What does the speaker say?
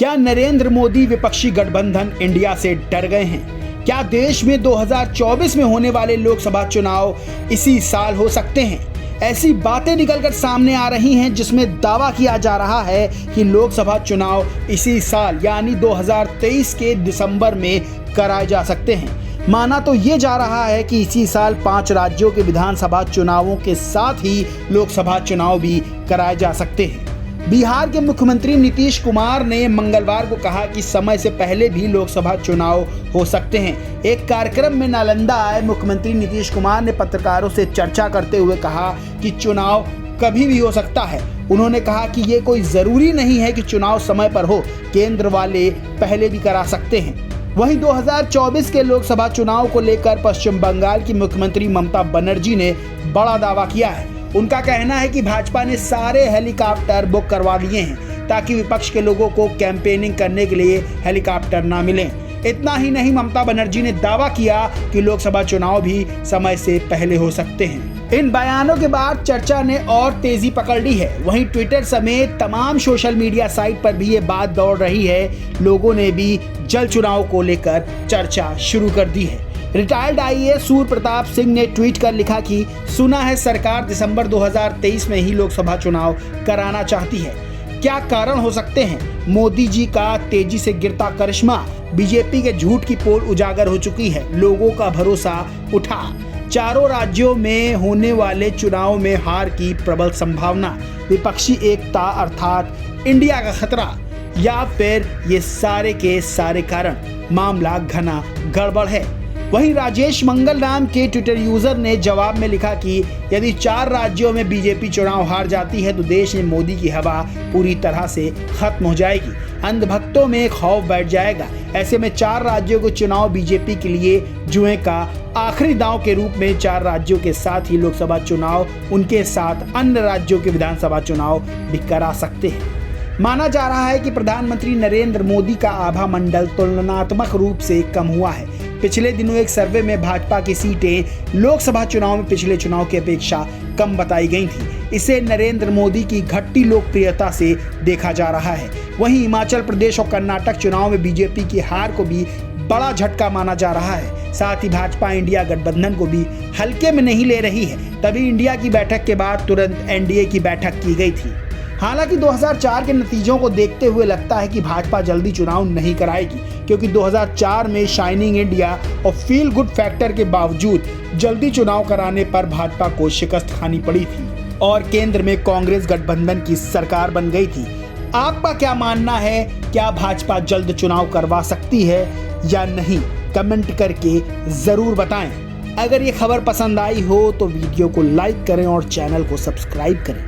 क्या नरेंद्र मोदी विपक्षी गठबंधन इंडिया से डर गए हैं? क्या देश में 2024 में होने वाले लोकसभा चुनाव इसी साल हो सकते हैं? ऐसी बातें निकलकर सामने आ रही हैं जिसमें दावा किया जा रहा है कि लोकसभा चुनाव इसी साल यानी 2023 के दिसंबर में कराए जा सकते हैं। माना तो ये जा रहा है कि इसी साल 5 राज्यों के विधानसभा चुनावों के साथ ही लोकसभा चुनाव भी कराए जा सकते हैं। बिहार के मुख्यमंत्री नीतीश कुमार ने मंगलवार को कहा कि समय से पहले भी लोकसभा चुनाव हो सकते हैं। एक कार्यक्रम में नालंदा आए मुख्यमंत्री नीतीश कुमार ने पत्रकारों से चर्चा करते हुए कहा कि चुनाव कभी भी हो सकता है। उन्होंने कहा कि ये कोई जरूरी नहीं है कि चुनाव समय पर हो, केंद्र वाले पहले भी करा सकते हैं। वहीं 2024 के लोकसभा चुनाव को लेकर पश्चिम बंगाल की मुख्यमंत्री ममता बनर्जी ने बड़ा दावा किया है। उनका कहना है कि भाजपा ने सारे हेलीकॉप्टर बुक करवा दिए हैं ताकि विपक्ष के लोगों को कैंपेनिंग करने के लिए हेलीकॉप्टर ना मिलें। इतना ही नहीं, ममता बनर्जी ने दावा किया कि लोकसभा चुनाव भी समय से पहले हो सकते हैं। इन बयानों के बाद चर्चा ने और तेजी पकड़ ली है। वहीं ट्विटर समेत तमाम सोशल मीडिया साइट पर भी ये बात दौड़ रही है। लोगों ने भी जल्द चुनाव को लेकर चर्चा शुरू कर दी है। रिटायर्ड आईएएस सूर्य प्रताप सिंह ने ट्वीट कर लिखा कि सुना है सरकार दिसंबर 2023 में ही लोकसभा चुनाव कराना चाहती है। क्या कारण हो सकते हैं? मोदी जी का तेजी से गिरता करिश्मा, बीजेपी के झूठ की पोल उजागर हो चुकी है, लोगों का भरोसा उठा, चारों राज्यों में होने वाले चुनाव में हार की प्रबल संभावना, विपक्षी एकता अर्थात इंडिया का खतरा, या फिर ये सारे के सारे कारण मामला घना गड़बड़ है। वहीं राजेश मंगल नाम के ट्विटर यूजर ने जवाब में लिखा कि यदि 4 राज्यों में बीजेपी चुनाव हार जाती है तो देश में मोदी की हवा पूरी तरह से खत्म हो जाएगी, अंधभक्तों में खौफ बैठ जाएगा। ऐसे में 4 राज्यों के चुनाव बीजेपी के लिए जुए का आखिरी दांव के रूप में 4 राज्यों के साथ ही लोकसभा चुनाव उनके साथ अन्य राज्यों के विधानसभा चुनाव भी करा सकते हैं। माना जा रहा है कि प्रधानमंत्री नरेंद्र मोदी का आभा मंडल तुलनात्मक रूप से कम हुआ है। पिछले दिनों एक सर्वे में भाजपा की सीटें लोकसभा चुनाव में पिछले चुनाव की अपेक्षा कम बताई गई थी। इसे नरेंद्र मोदी की घटती लोकप्रियता से देखा जा रहा है। वहीं हिमाचल प्रदेश और कर्नाटक चुनाव में बीजेपी की हार को भी बड़ा झटका माना जा रहा है। साथ ही भाजपा इंडिया गठबंधन को भी हल्के में नहीं ले रही है। तभी इंडिया की बैठक के बाद तुरंत एनडीए की बैठक की गई थी। हालांकि 2004 के नतीजों को देखते हुए लगता है कि भाजपा जल्दी चुनाव नहीं कराएगी, क्योंकि 2004 में शाइनिंग इंडिया और फील गुड फैक्टर के बावजूद जल्दी चुनाव कराने पर भाजपा को शिकस्त खानी पड़ी थी और केंद्र में कांग्रेस गठबंधन की सरकार बन गई थी। आपका क्या मानना है? क्या भाजपा जल्द चुनाव करवा सकती है या नहीं? कमेंट करके जरूर बताएं। अगर ये खबर पसंद आई हो तो वीडियो को लाइक करें और चैनल को सब्सक्राइब करें।